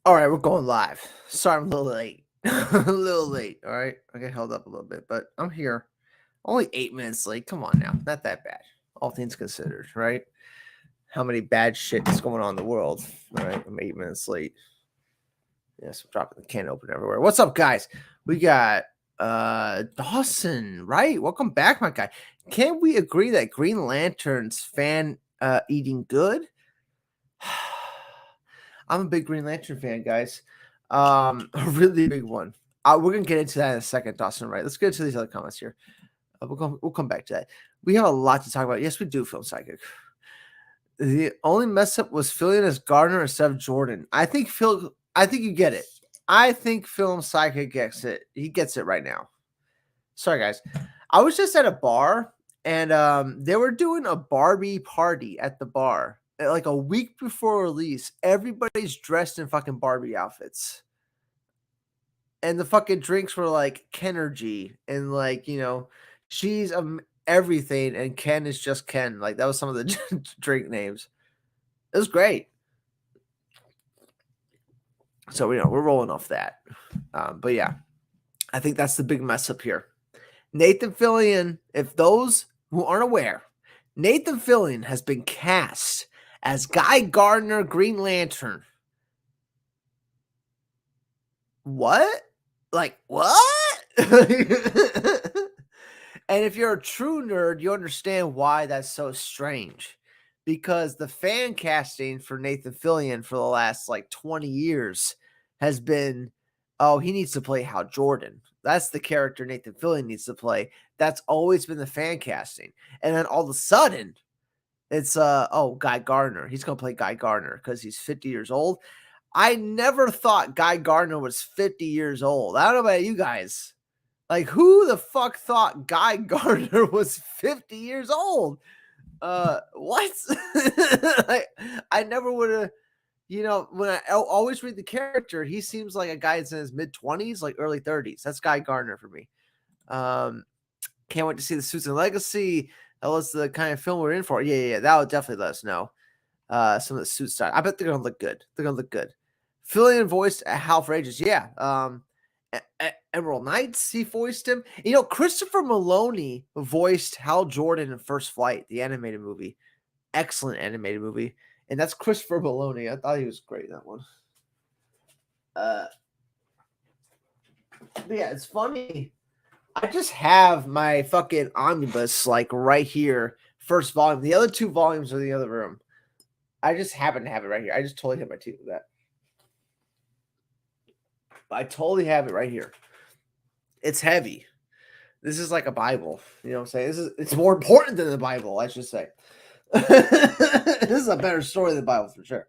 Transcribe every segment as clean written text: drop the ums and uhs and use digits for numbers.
All right, we're going live. Sorry, I'm a little late. A little late. All right, I get held up a little bit, but I'm here. Only 8 minutes late. Come on now, not that bad. All things considered, right? How many bad shit is going on in the world? All right, I'm 8 minutes late. Yes, I'm dropping the can open everywhere. What's up, guys? We got Dawson, right? Welcome back, my guy. Can we agree that Green Lantern's fan eating good? I'm a big Green Lantern fan, guys. A really big one. We're gonna get into that in a second, Dawson. Right? Let's get into these other comments here. We'll come back to that. We have a lot to talk about. Yes, we do, Film Psychic. The only mess up was Fillion as Gardner instead of Jordan. I think you get it. I think Film Psychic gets it. He gets it right now. Sorry, guys. I was just at a bar and they were doing a Barbie party at the bar. Like a week before release, everybody's dressed in fucking Barbie outfits. And the fucking drinks were like Kenergy and like, she's everything and Ken is just Ken. Like that was some of the drink names. It was great. So we're rolling off that. But yeah, I think that's the big mess up here. Nathan Fillion, if those who aren't aware, Nathan Fillion has been cast as Guy Gardner Green Lantern. What? Like, what? And if you're a true nerd, you understand why that's so strange. Because the fan casting for Nathan Fillion for the last like 20 years has been, oh, he needs to play Hal Jordan. That's the character Nathan Fillion needs to play. That's always been the fan casting. And then all of a sudden, it's Guy Gardner. He's gonna play Guy Gardner because he's 50 years old. I never thought Guy Gardner was 50 years old. I don't know about you guys. Like, who the fuck thought Guy Gardner was 50 years old? What? I never would have, when I always read the character, he seems like a guy that's in his mid-20s, like early 30s. That's Guy Gardner for me. Can't wait to see the Suits and Legacy. Tell us the kind of film we're in for. Yeah. That would definitely let us know. Some of the suit style. I bet they're gonna look good. Fillion voiced Hal for ages. Yeah. Emerald Knights, he voiced him. Christopher Maloney voiced Hal Jordan in First Flight, the animated movie. Excellent animated movie. And that's Christopher Maloney. I thought he was great in that one. But yeah, it's funny. I just have my fucking omnibus like right here, first volume. The other two volumes are in the other room. I just happen to have it right here. I just totally hit my teeth with that. I totally have it right here. It's heavy. This is like a Bible. You know what I'm saying? It's more important than the Bible, I should say. This is a better story than the Bible for sure.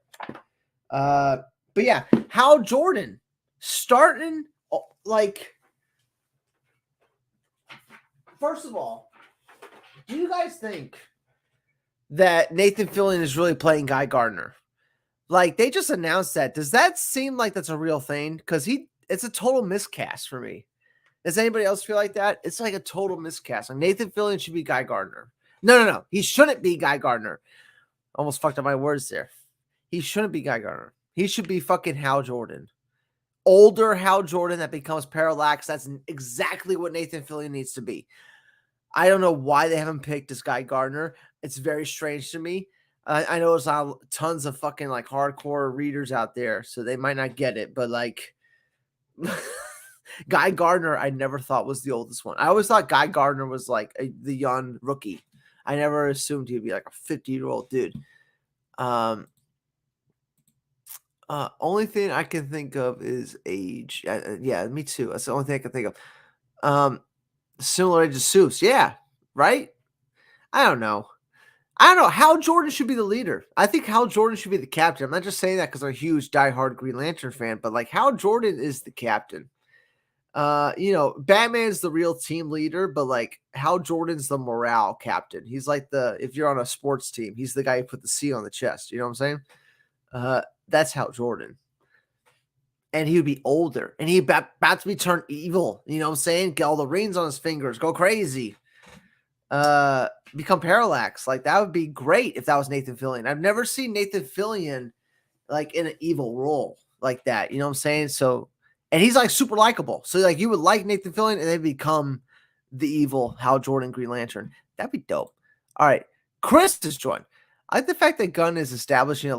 But yeah, Hal Jordan starting like. First of all, do you guys think that Nathan Fillion is really playing Guy Gardner? Like they just announced that. Does that seem like that's a real thing? Because it's a total miscast for me. Does anybody else feel like that? It's like a total miscast. Like Nathan Fillion should be Guy Gardner. No. He shouldn't be Guy Gardner. Almost fucked up my words there. He shouldn't be Guy Gardner. He should be fucking Hal Jordan. Older Hal Jordan that becomes Parallax. That's exactly what Nathan Fillion needs to be. I don't know why they haven't picked this Guy Gardner. It's very strange to me. I know there's tons of fucking like hardcore readers out there, so they might not get it. But like, Guy Gardner, I never thought was the oldest one. I always thought Guy Gardner was like the young rookie. I never assumed he'd be like a 50-year-old dude. Only thing I can think of is age. Yeah, me too. That's the only thing I can think of. Similar age to Seuss. Yeah, right? I don't know. Hal Jordan should be the leader. I think Hal Jordan should be the captain. I'm not just saying that because I'm a huge diehard Green Lantern fan, but like Hal Jordan is the captain. Batman's the real team leader, but like Hal Jordan's the morale captain. He's like if you're on a sports team, he's the guy who put the C on the chest. You know what I'm saying? That's Hal Jordan. And he would be older, and he's about to be turned evil. You know what I'm saying? Get all the rings on his fingers, go crazy. Become Parallax. Like that would be great if that was Nathan Fillion. I've never seen Nathan Fillion like in an evil role. like that. You know what I'm saying? So, and he's like super likable. So like you would like Nathan Fillion and then become the evil Hal Jordan Green Lantern. That'd be dope. All right, Chris has joined. I like the fact that Gunn is establishing a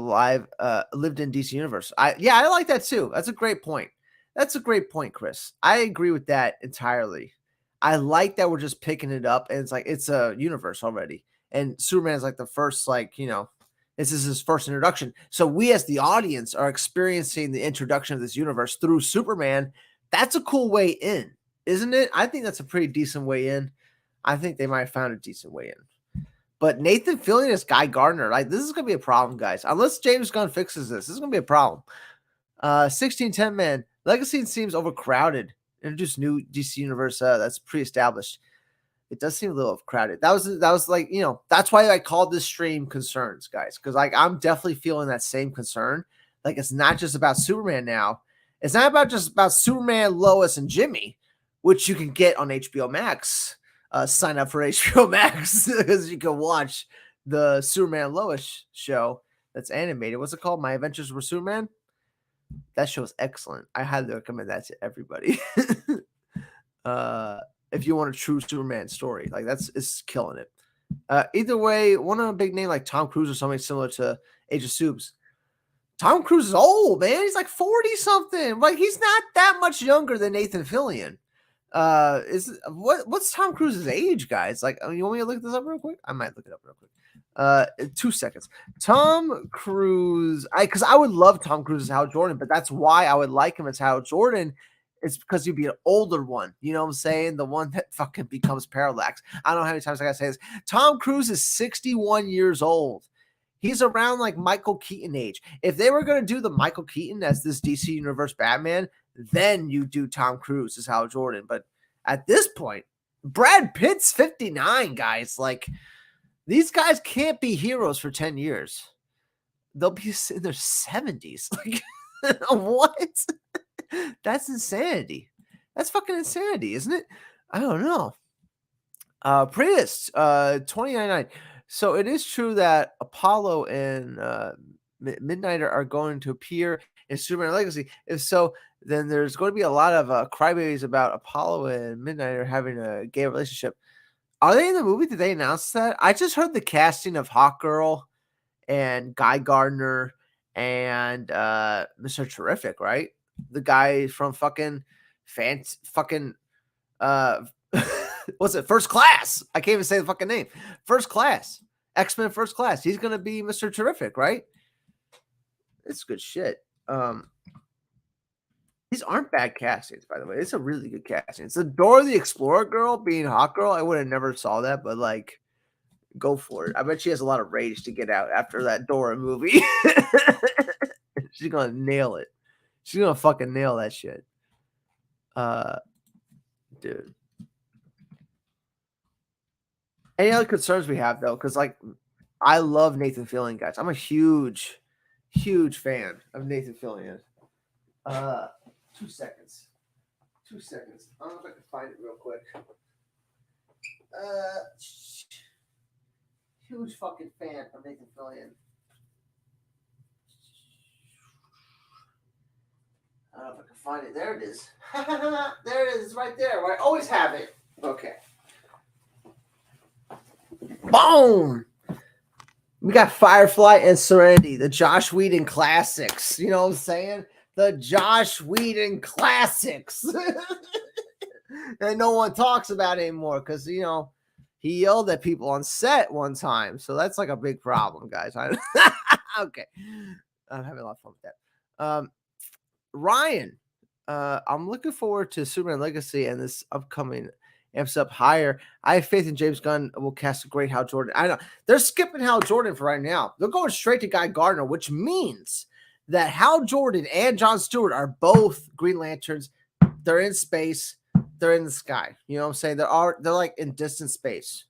lived in DC universe. I like that too. That's a great point. That's a great point, Chris. I agree with that entirely. I like that we're just picking it up and it's like it's a universe already. And Superman's like the first, like, this is his first introduction. So we as the audience are experiencing the introduction of this universe through Superman. That's a cool way in, isn't it? I think that's a pretty decent way in. I think they might have found a decent way in. But Nathan Fillion as Guy Gardner, like this is gonna be a problem, guys. Unless James Gunn fixes this is gonna be a problem. 1610 man. Legacy seems overcrowded. Introduce new DC universe that's pre-established. It does seem a little crowded. That was like, that's why I called this stream concerns, guys. Because like I'm definitely feeling that same concern. Like it's not just about Superman now. It's not just about Superman, Lois, and Jimmy, which you can get on HBO Max. Sign up for HBO Max because you can watch the Superman Lois show that's animated. What's it called? My Adventures with Superman. That show is excellent. I highly recommend that to everybody. If you want a true Superman story, like it's killing it. Either way, want a big name like Tom Cruise or something similar to Age of Subs. Tom Cruise is old, man. He's like 40 something. Like he's not that much younger than Nathan Fillion. What's Tom Cruise's age, guys? Like, you want me to look this up real quick? I might look it up real quick. 2 seconds. Tom Cruise, because I would love Tom Cruise as Hal Jordan, but that's why I would like him as Hal Jordan. It's because he'd be an older one. You know what I'm saying? The one that fucking becomes Parallax. I don't know how many times I gotta say this. Tom Cruise is 61 years old. He's around like Michael Keaton age. If they were going to do the Michael Keaton as this DC Universe Batman, then you do Tom Cruise as Hal Jordan. But at this point, Brad Pitt's 59, guys. Like, these guys can't be heroes for 10 years. They'll be in their 70s. Like, what? That's insanity. That's fucking insanity, isn't it? I don't know. Prius, 2099. So it is true that Apollo and Midnighter are going to appear in Superman Legacy. If so, then there's going to be a lot of crybabies about Apollo and Midnighter having a gay relationship. Are they in the movie? Did they announce that? I just heard the casting of Hawkgirl and Guy Gardner and Mr. Terrific, right? The guy from fucking what's it? First Class. I can't even say the fucking name. First Class. X-Men First Class. He's gonna be Mr. Terrific, right? It's good shit. These aren't bad castings, by the way. It's a really good casting. It's the Dora the Explorer girl being Hawkgirl. I would have never saw that, but like, go for it. I bet she has a lot of rage to get out after that Dora movie. She's gonna nail it. She's gonna fucking nail that shit. Dude. Any other concerns we have though? Because like, I love Nathan Fillion, guys. I'm a huge fan of Nathan Fillion. 2 seconds. 2 seconds. I don't know if I can find it real quick. Huge fucking fan of Nathan Fillion. I don't know if I can find it. There it is. There it is. It's right there. I always have it. Okay. Boom! We got Firefly and Serenity, the Josh Whedon classics. You know what I'm saying? The Josh Whedon classics. And no one talks about it anymore because, he yelled at people on set one time. So that's like a big problem, guys. Okay. I'm having a lot of fun with that. Ryan, I'm looking forward to Superman Legacy and this upcoming amps up higher. I have faith in James Gunn will cast a great Hal Jordan. I know they're skipping Hal Jordan for right now. They're going straight to Guy Gardner, which means that Hal Jordan and John Stewart are both Green Lanterns. They're in space. They're in the sky. You know what I'm saying? They're like in distant space.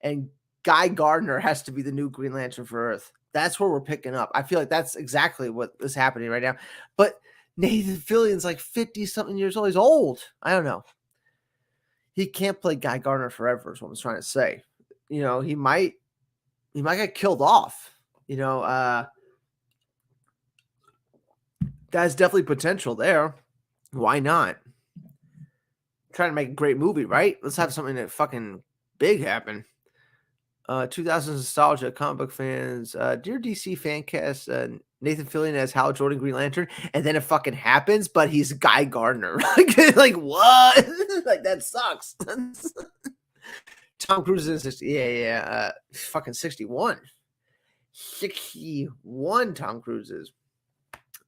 And Guy Gardner has to be the new Green Lantern for Earth. That's where we're picking up. I feel like that's exactly what is happening right now. But Nathan Fillion's like 50-something years old. He's old. I don't know. He can't play Guy Gardner forever is what I'm trying to say. He might get killed off. That's definitely potential there. Why not? Trying to make a great movie, right? Let's have something that fucking big happen. 2000s nostalgia, comic book fans. Dear DC fan cast, Nathan Fillion as Hal Jordan Green Lantern, and then it fucking happens, but he's Guy Gardner. Like what? Like that sucks. Tom Cruise is fucking 61. 61 Tom Cruise is.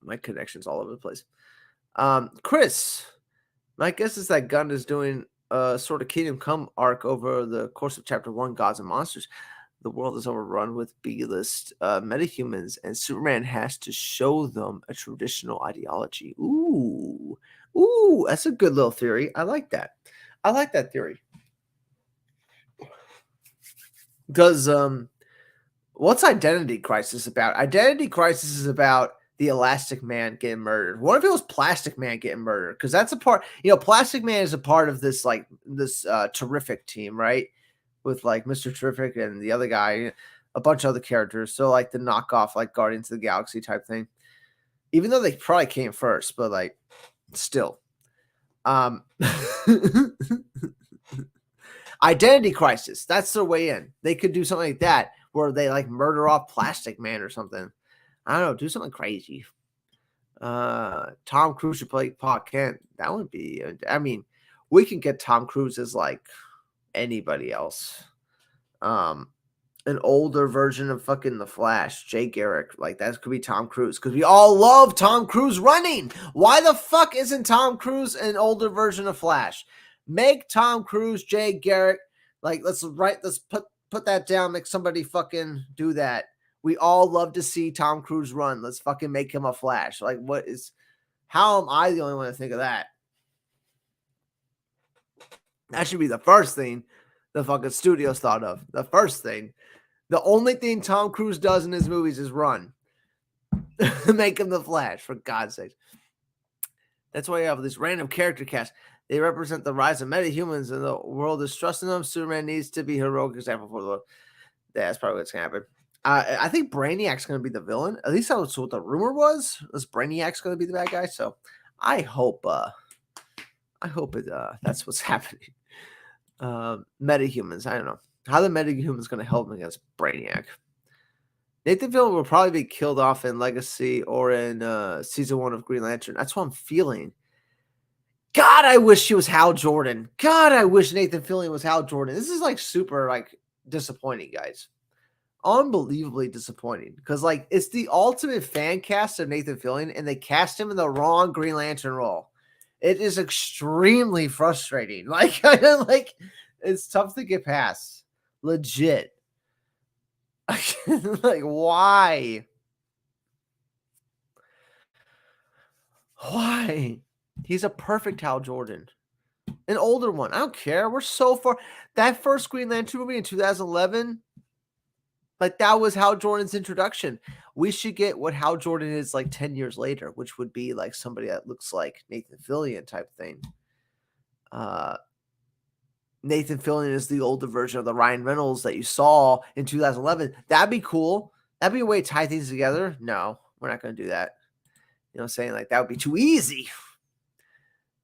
My connection's all over the place. Chris, my guess is that Gunn is doing a sort of Kingdom Come arc over the course of Chapter 1, Gods and Monsters. The world is overrun with B-list metahumans, and Superman has to show them a traditional ideology. Ooh, that's a good little theory. I like that. I like that theory. Because what's Identity Crisis about? Identity Crisis is about the Elastic Man getting murdered. What if it was Plastic Man getting murdered? Because that's a part, Plastic Man is a part of this Terrific team, right? With like Mr. Terrific and the other guy, a bunch of other characters. So like the knockoff, like Guardians of the Galaxy type thing. Even though they probably came first, but like still. Identity Crisis. That's their way in. They could do something like that where they like murder off Plastic Man or something. I don't know. Do something crazy. Tom Cruise should play Pa Kent. That would be. I mean, we can get Tom Cruise as like anybody else. An older version of fucking The Flash, Jay Garrick. Like that could be Tom Cruise because we all love Tom Cruise running. Why the fuck isn't Tom Cruise an older version of Flash? Make Tom Cruise, Jay Garrick. Like let's put that down. Make somebody fucking do that. We all love to see Tom Cruise run. Let's fucking make him a Flash. Like how am I the only one to think of that? That should be the first thing the fucking studios thought of. The first thing. The only thing Tom Cruise does in his movies is run. Make him the Flash, for God's sake. That's why you have this random character cast. They represent the rise of metahumans and the world is trusting them. Superman needs to be a heroic example for the world. That's probably what's going to happen. I think Brainiac's going to be the villain. At least that's what the rumor was. This Brainiac's going to be the bad guy. So I hope that's what's happening. Metahumans. I don't know how the metahumans going to help him against Brainiac. Nathan Fillion will probably be killed off in Legacy or in season 1 of Green Lantern. That's what I'm feeling. God, I wish he was Hal Jordan. God, I wish Nathan Fillion was Hal Jordan. This is like super like disappointing, guys. Unbelievably disappointing because like it's the ultimate fan cast of Nathan Fillion and they cast him in the wrong Green Lantern role. It is extremely frustrating. Like it's tough to get past. Legit. Like why? He's a perfect Hal Jordan. An older one. I don't care. We're so far. That first Green Lantern movie in 2011, like that was Hal Jordan's introduction. We should get what Hal Jordan is like 10 years later, which would be like somebody that looks like Nathan Fillion type thing. Nathan Fillion is the older version of the Ryan Reynolds that you saw in 2011. That'd be cool. That'd be a way to tie things together. No, we're not going to do that. You know what I'm saying? Like that would be too easy.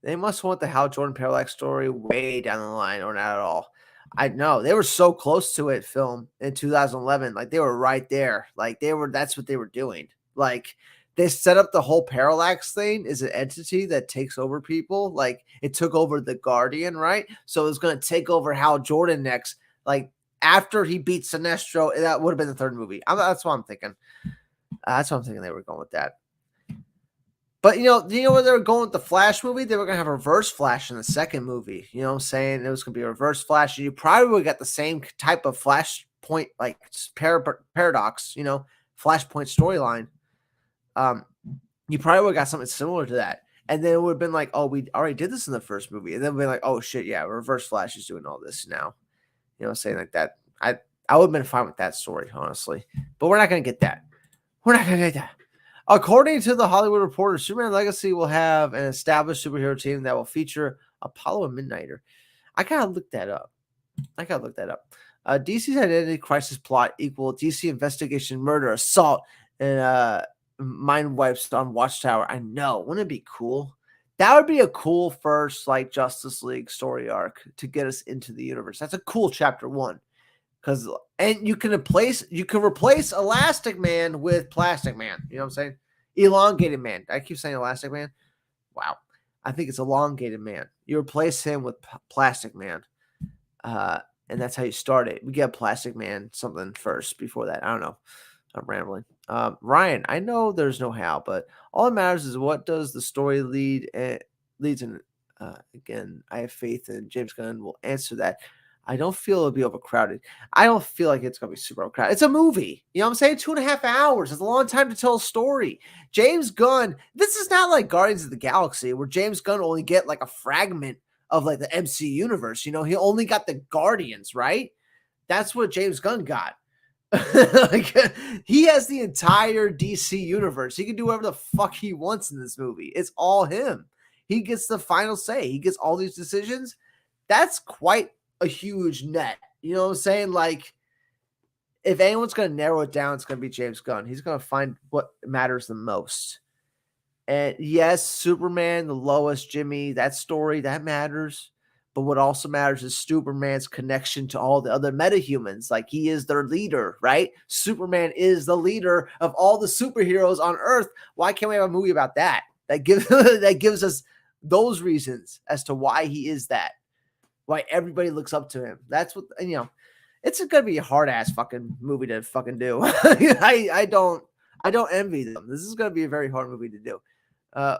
They must want the Hal Jordan parallax story way down the line or not at all. I know they were so close to it film in 2011. Like they were right there. Like that's what they were doing. Like they set up the whole parallax thing is an entity that takes over people. Like it took over the Guardian, right? So it's going to take over Hal Jordan next. Like after he beats Sinestro, that would have been the third movie. That's what I'm thinking. That's what I'm thinking they were going with that. But, do you know where they were going with the Flash movie? They were going to have a reverse Flash in the second movie. You know what I'm saying? It was going to be a reverse Flash. And you probably would get the same type of Flashpoint, like paradox, Flashpoint storyline. You probably would have got something similar to that. And then it would have been like, oh, we already did this in the first movie. And then we'd be like, oh, shit, yeah, reverse Flash is doing all this now. You know what I'm saying? Like that. I would have been fine with that story, honestly. But we're not going to get that. We're not going to get that. According to the Hollywood Reporter, Superman Legacy will have an established superhero team that will feature Apollo and Midnighter. I gotta look that up. DC's Identity Crisis plot equal DC investigation, murder, assault, and mind wipes on Watchtower. I know. Wouldn't it be cool? That would be a cool first like Justice League story arc to get us into the universe. That's a cool chapter 1. Cause and you can replace Elastic Man with Plastic Man. You know what I'm saying? Elongated Man. I keep saying Elastic Man. Wow. I think it's Elongated Man. You replace him with Plastic Man. And that's how you start it. We get Plastic Man something first before that. I don't know. I'm rambling. Ryan, I know there's no how, but all that matters is what does the story leads in. Again, I have faith in James Gunn will answer that. I don't feel it'll be overcrowded. I don't feel like it's gonna be super overcrowded. It's a movie. You know what I'm saying? 2.5 hours. It's a long time to tell a story. James Gunn, this is not like Guardians of the Galaxy, where James Gunn only get like a fragment of like the MC universe. You know, he only got the Guardians, right? That's what James Gunn got. Like, he has the entire DC universe. He can do whatever the fuck he wants in this movie. It's all him. He gets the final say. He gets all these decisions. That's quite a huge net. You know what I'm saying? Like, if anyone's going to narrow it down, it's going to be James Gunn. He's going to find what matters the most. And yes, Superman, the Lois, Jimmy, that story, that matters. But what also matters is Superman's connection to all the other metahumans. Like, he is their leader, right? Superman is the leader of all the superheroes on Earth. Why can't we have a movie about that? That gives us those reasons as to why he is that. Why everybody looks up to him. That's what, you know, it's gonna be a hard ass fucking movie to fucking do. I don't envy them. This is gonna be a very hard movie to do.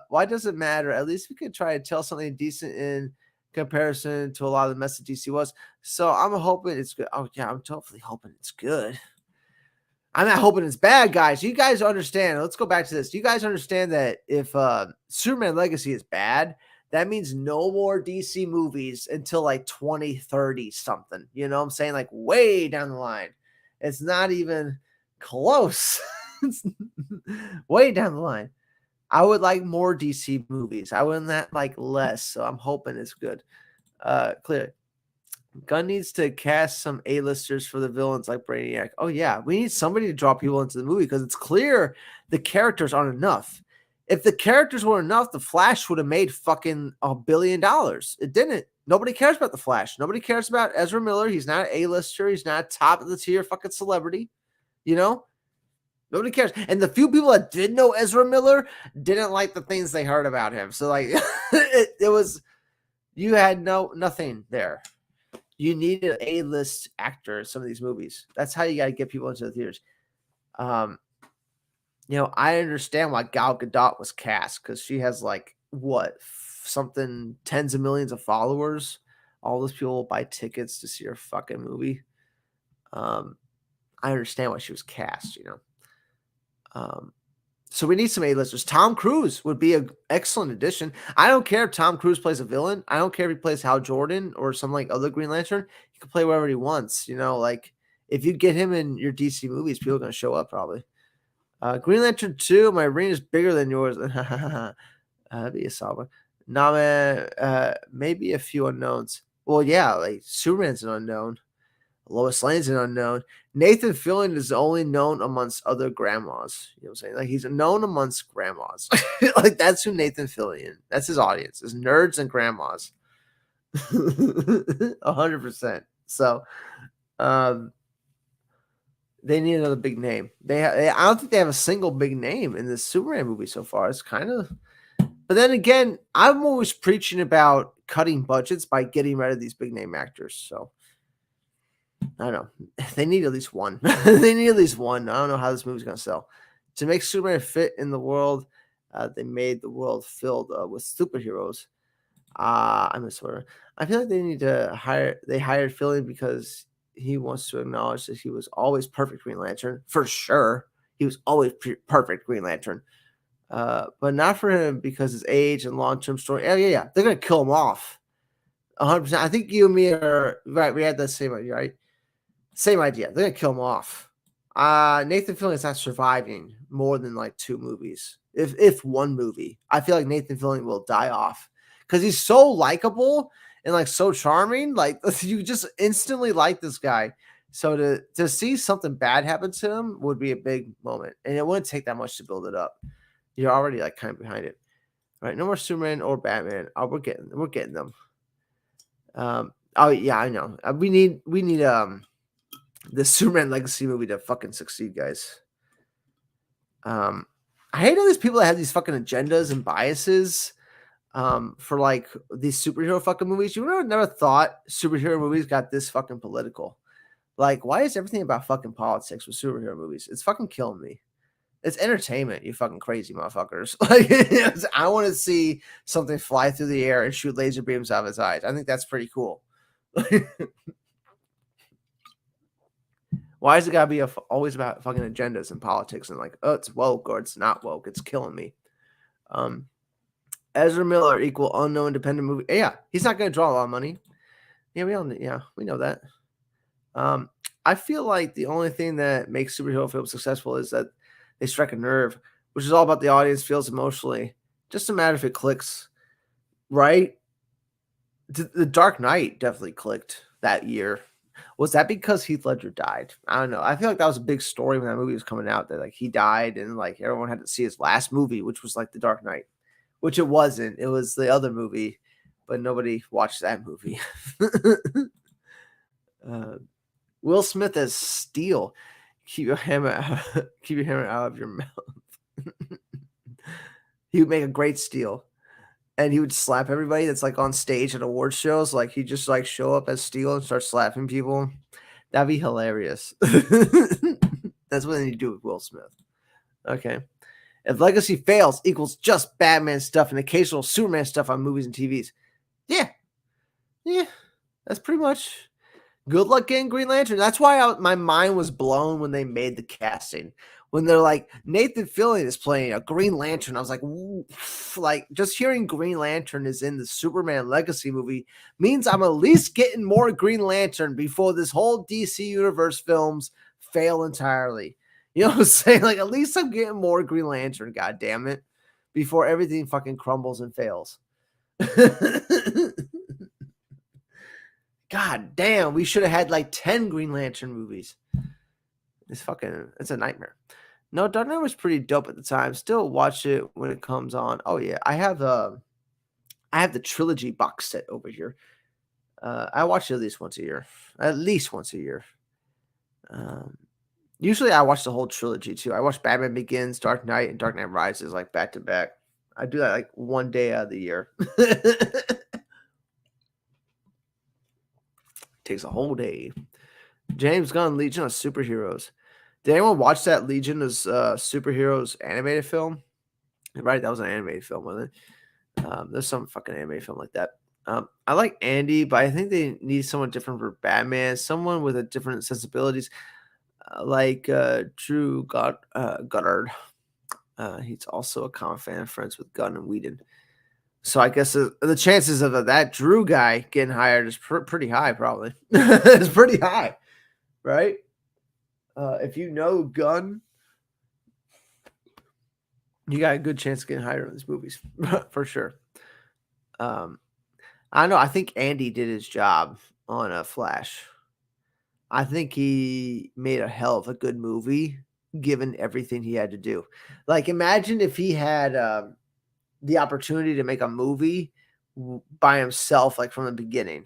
Why does it matter? At least we could try to tell something decent in comparison to a lot of the mess that DC was. So I'm hoping it's good. Oh yeah, I'm totally hoping it's good. I'm not hoping it's bad, guys. You guys understand. Let's go back to this. You guys understand that if Superman Legacy is bad, that means no more DC movies until like 2030 something. You know what I'm saying? Like way down the line. It's not even close. It's way down the line. I would like more DC movies. I would not like less. So I'm hoping it's good. Clear. Gunn needs to cast some A-listers for the villains like Brainiac. Oh yeah, we need somebody to draw people into the movie because it's clear the characters aren't enough. If the characters were enough, the Flash would have made fucking $1 billion. It didn't. Nobody cares about the Flash. Nobody cares about Ezra Miller. He's not an A-lister. He's not top of the tier fucking celebrity. You know? Nobody cares. And the few people that did know Ezra Miller didn't like the things they heard about him. So like it was, you had nothing there. You needed an A-list actor in some of these movies. That's how you got to get people into the theaters. You know, I understand why Gal Gadot was cast because she has like something tens of millions of followers. All those people will buy tickets to see her fucking movie. I understand why she was cast, you know. So we need some A-listers. Tom Cruise would be an excellent addition. I don't care if Tom Cruise plays a villain. I don't care if he plays Hal Jordan or some like other Green Lantern. He can play wherever he wants. You know, like if you get him in your DC movies, people are going to show up probably. Green Lantern 2, my ring is bigger than yours. That'd be a solid one. Nah, man, maybe a few unknowns. Well, yeah, like Superman's an unknown. Lois Lane's an unknown. Nathan Fillion is only known amongst other grandmas. You know what I'm saying? Like he's known amongst grandmas. Like that's who Nathan Fillion. That's his audience. Is nerds and grandmas. 100%. So, they need another big name. I don't think they have a single big name in this Superman movie so far. It's kind of, but then again, I'm always preaching about cutting budgets by getting rid of these big name actors. So. I don't know. They need at least one. They need at least one. I don't know how this movie's going to sell. To make Superman fit in the world, they made the world filled with superheroes. I'm a sort of. I feel like they need to hire. They hired Fillion because he wants to acknowledge that he was always perfect Green Lantern. For sure. He was always perfect Green Lantern. But not for him because his age and long-term story. Oh, yeah. They're going to kill him off. 100%. I think you and me are right. We had the same idea, right? Same idea. They're going to kill him off. Nathan Fillion's not surviving more than like 2 movies. If one movie. I feel like Nathan Fillion will die off because he's so likable and like so charming. Like you just instantly like this guy. So to see something bad happen to him would be a big moment, and it wouldn't take that much to build it up. You're already like kind of behind it, right? No more Superman or Batman. Oh, we're getting them. Oh yeah, I know. We need the Superman legacy movie to fucking succeed, guys. Um, I hate all these people that have these fucking agendas and biases. For like these superhero fucking movies. You would never thought superhero movies got this fucking political. Like, why is everything about fucking politics with superhero movies? It's fucking killing me. It's entertainment, you fucking crazy motherfuckers. Like, I want to see something fly through the air and shoot laser beams out of his eyes. I think that's pretty cool. Why is it gotta be always about fucking agendas and politics and like, oh, it's woke or it's not woke? It's killing me. Um, Ezra Miller equal unknown independent movie. Yeah, he's not gonna draw a lot of money. Yeah, we know that. Um, I feel like the only thing that makes superhero films successful is that they strike a nerve, which is all about the audience feels emotionally. Just a matter if it clicks, right? The Dark Knight definitely clicked that year. Was that because Heath Ledger died? I don't know. I feel like that was a big story when that movie was coming out that like he died and like everyone had to see his last movie, which was like The Dark Knight, which it wasn't. It was the other movie, but nobody watched that movie. uh, Will Smith as Steel. Keep your hammer out, keep your hammer out of your mouth. He would make a great Steel. And he would slap everybody that's like on stage at award shows. Like he'd just like show up as Steel and start slapping people. That'd be hilarious. That's what you do with Will Smith. Okay. If Legacy fails equals just Batman stuff and occasional Superman stuff on movies and TVs. Yeah. Yeah. That's pretty much good luck getting Green Lantern. That's why my mind was blown when they made the casting. When they're like, Nathan Fillion is playing a Green Lantern. I was like, like just hearing Green Lantern is in the Superman Legacy movie means I'm at least getting more Green Lantern before this whole DC Universe films fail entirely. You know what I'm saying? Like, at least I'm getting more Green Lantern, god damn it, before everything fucking crumbles and fails. God damn, we should have had like 10 Green Lantern movies. It's a nightmare. No, Dark Knight was pretty dope at the time. Still watch it when it comes on. Oh yeah, I have the trilogy box set over here. I watch it at least once a year. At least once a year. Usually I watch the whole trilogy too. I watch Batman Begins, Dark Knight, and Dark Knight Rises like back to back. I do that like one day out of the year. Takes a whole day. James Gunn, Legion of Superheroes. Did anyone watch that Legion of Superheroes animated film? Right, that was an animated film, wasn't it? There's some fucking animated film like that. I like Andy, but I think they need someone different for Batman, someone with a different sensibilities, like Drew Goddard. He's also a comic fan, friends with Gunn and Whedon. So I guess the chances of that Drew guy getting hired is pretty high, probably. It's pretty high, right? If you know Gunn, you got a good chance of getting hired in these movies for sure. I know. I think Andy did his job on a Flash. I think he made a hell of a good movie, given everything he had to do. Like, imagine if he had the opportunity to make a movie by himself, like from the beginning,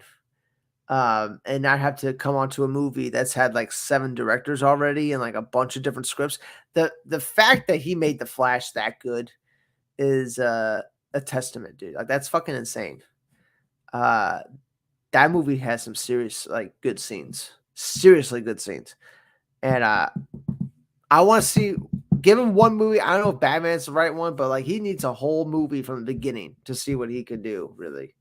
and not have to come onto a movie that's had like 7 directors already and like a bunch of different scripts. The fact that he made the Flash that good is a testament, dude. Like that's fucking insane. That movie has some serious like good scenes, seriously good scenes, and I want to see. Give him one movie. I don't know if Batman's the right one, but like he needs a whole movie from the beginning to see what he could do. Really,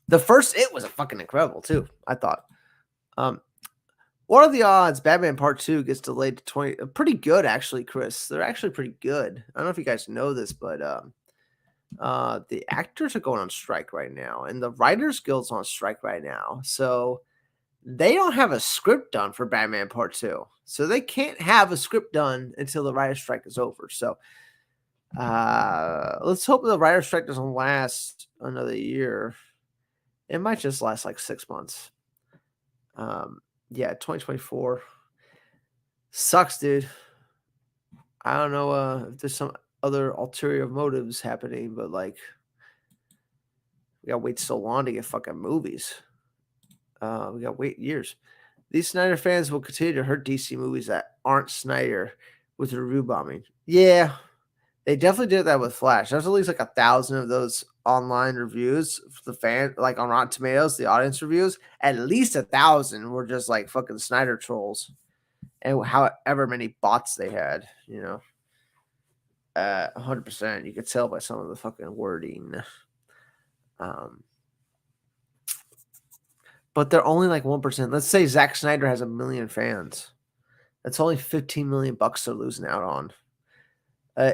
the first It was a fucking incredible too. I thought. What are the odds Batman Part 2 gets delayed to 20? Pretty good, actually, Chris. They're actually pretty good. I don't know if you guys know this, but the actors are going on strike right now, and the Writers Guild's on strike right now. So they don't have a script done for Batman Part 2. So they can't have a script done until the writer's strike is over. So let's hope the writer's strike doesn't last another year. It might just last like 6 months. Yeah, 2024 sucks, dude. I don't know if there's some other ulterior motives happening, but like we gotta wait so long to get fucking movies. We gotta wait years. These Snyder fans will continue to hurt DC movies that aren't Snyder with review bombing. Yeah, they definitely did that with Flash. There's at least like 1,000 of those online reviews for the fan, like on Rotten Tomatoes, the audience reviews. At least 1,000 were just like fucking Snyder trolls, and however many bots they had, 100%. You could tell by some of the fucking wording. Um, but they're only like 1%. Let's say Zack Snyder has 1,000,000 fans. That's only 15 million bucks they're losing out on. Uh,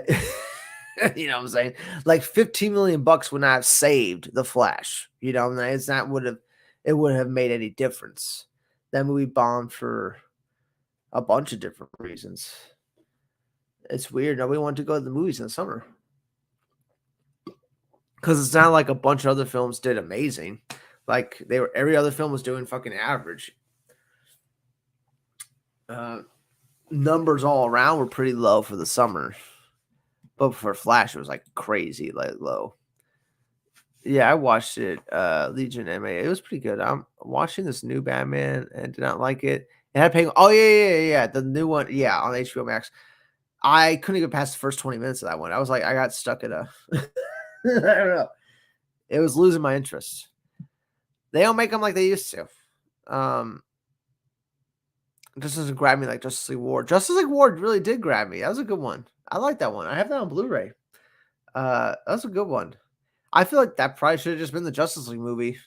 you know what I'm saying? Like 15 million bucks would not have saved the Flash. You know, it's not it would have made any difference. That movie bombed for a bunch of different reasons. It's weird. Nobody wanted to go to the movies in the summer. Because it's not like a bunch of other films did amazing. Like every other film was doing fucking average. Numbers all around were pretty low for the summer. But for Flash, it was like crazy, like low. Yeah, I watched it, Legion MA. It was pretty good. I'm watching this new Batman and did not like it. It had paying. Oh yeah. The new one, yeah, on HBO Max. I couldn't get past the first 20 minutes of that one. I was like, I got stuck at a. I don't know. It was losing my interest. They don't make them like they used to. Just doesn't grab me like Justice League War. Justice League War really did grab me. That was a good one. I like that one. I have that on Blu-ray. That was a good one. I feel like that probably should have just been the Justice League movie.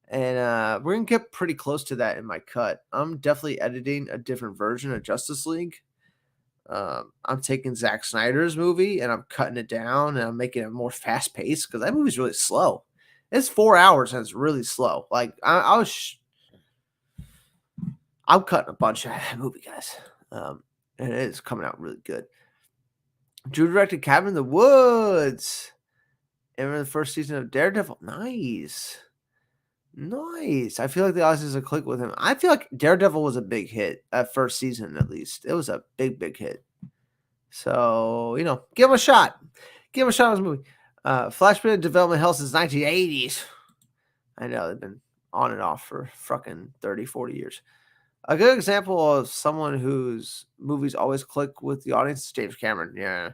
And we're gonna get pretty close to that in my cut. I'm definitely editing a different version of Justice League. I'm taking Zack Snyder's movie and I'm cutting it down and I'm making it more fast paced because that movie's really slow. It's 4 hours and it's really slow. Like I'm cutting a bunch of that movie, guys. And it is coming out really good. Drew directed Cabin in the Woods. And we're in the first season of Daredevil. Nice. I feel like the audience will click with him. I feel like Daredevil was a big hit at first season, at least. It was a big hit. So, give him a shot. Give him a shot on this movie. Flash been in development hell since 1980s. I know they've been on and off for fucking 30, 40 years. A good example of someone whose movies always click with the audience is James Cameron. Yeah.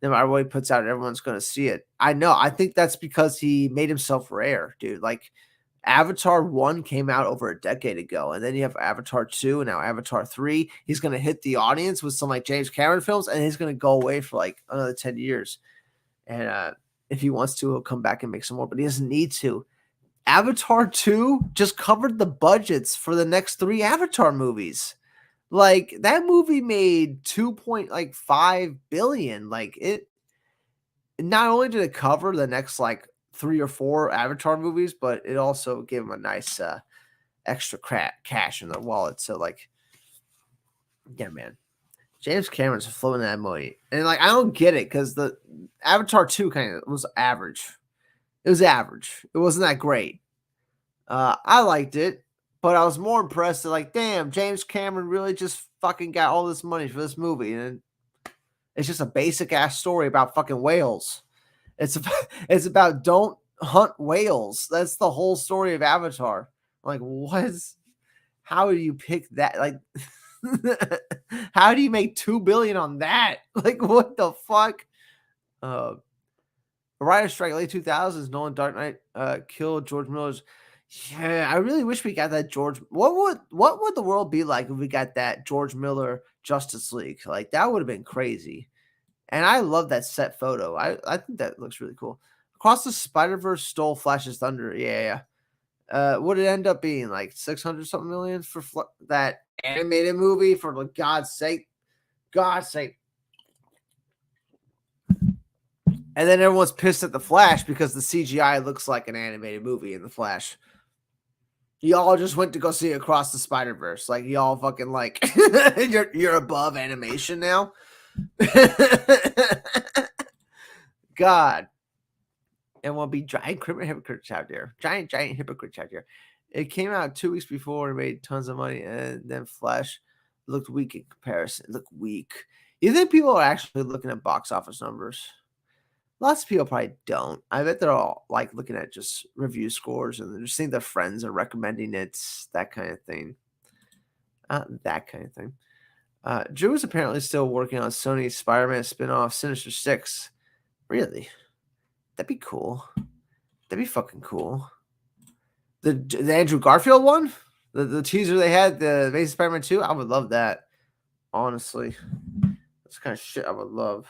No matter what he puts out, everyone's going to see it. I know. I think that's because he made himself rare, dude. Like, Avatar 1 came out over a decade ago, and then you have Avatar 2 and now Avatar 3. He's going to hit the audience with some like James Cameron films, and he's going to go away for like another 10 years. And if he wants to, he'll come back and make some more, but he doesn't need to. Avatar 2 just covered the budgets for the next 3 Avatar movies. Like, that movie made 2.5 billion. Like, it not only did it cover the next like 3 or 4 Avatar movies, but it also gave him a nice extra cash in the wallet. So like, yeah, man, James Cameron's flowing that money, and like I don't get it because the Avatar 2 kind of was average. It was average. It wasn't that great. I liked it, but I was more impressed that like, damn, James Cameron really just fucking got all this money for this movie, and it's just a basic ass story about fucking whales. It's about don't hunt whales. That's the whole story of Avatar. Like, how do you pick that? Like, how do you make 2 billion on that? Like, what the fuck? Writer's strike, late 2000s, Nolan Dark Knight killed George Miller's. Yeah, I really wish we got that George. What would the world be like if we got that George Miller Justice League? Like, that would have been crazy. And I love that set photo. I think that looks really cool. Across the Spider-Verse stole Flash's thunder. Yeah. What did it end up being? Like 600 something million for that animated movie? For like, God's sake. And then everyone's pissed at the Flash because the CGI looks like an animated movie in the Flash. Y'all just went to go see Across the Spider-Verse. Like, y'all fucking like you're above animation now. God. And we'll be giant hypocrites out there. Giant hypocrites out there. It came out 2 weeks before and made tons of money, and then Flash looked weak in comparison. It looked weak. You think people are actually looking at box office numbers? Lots of people probably don't. I bet they're all, like, looking at just review scores, and they're just seeing their friends are recommending it, that kind of thing. That kind of thing. Drew is apparently still working on Sony's Spider-Man spin-off, Sinister Six. Really? That'd be cool. That'd be fucking cool. The Andrew Garfield one? The teaser they had, the Amazing Spider-Man 2? I would love that. Honestly. That's the kind of shit I would love.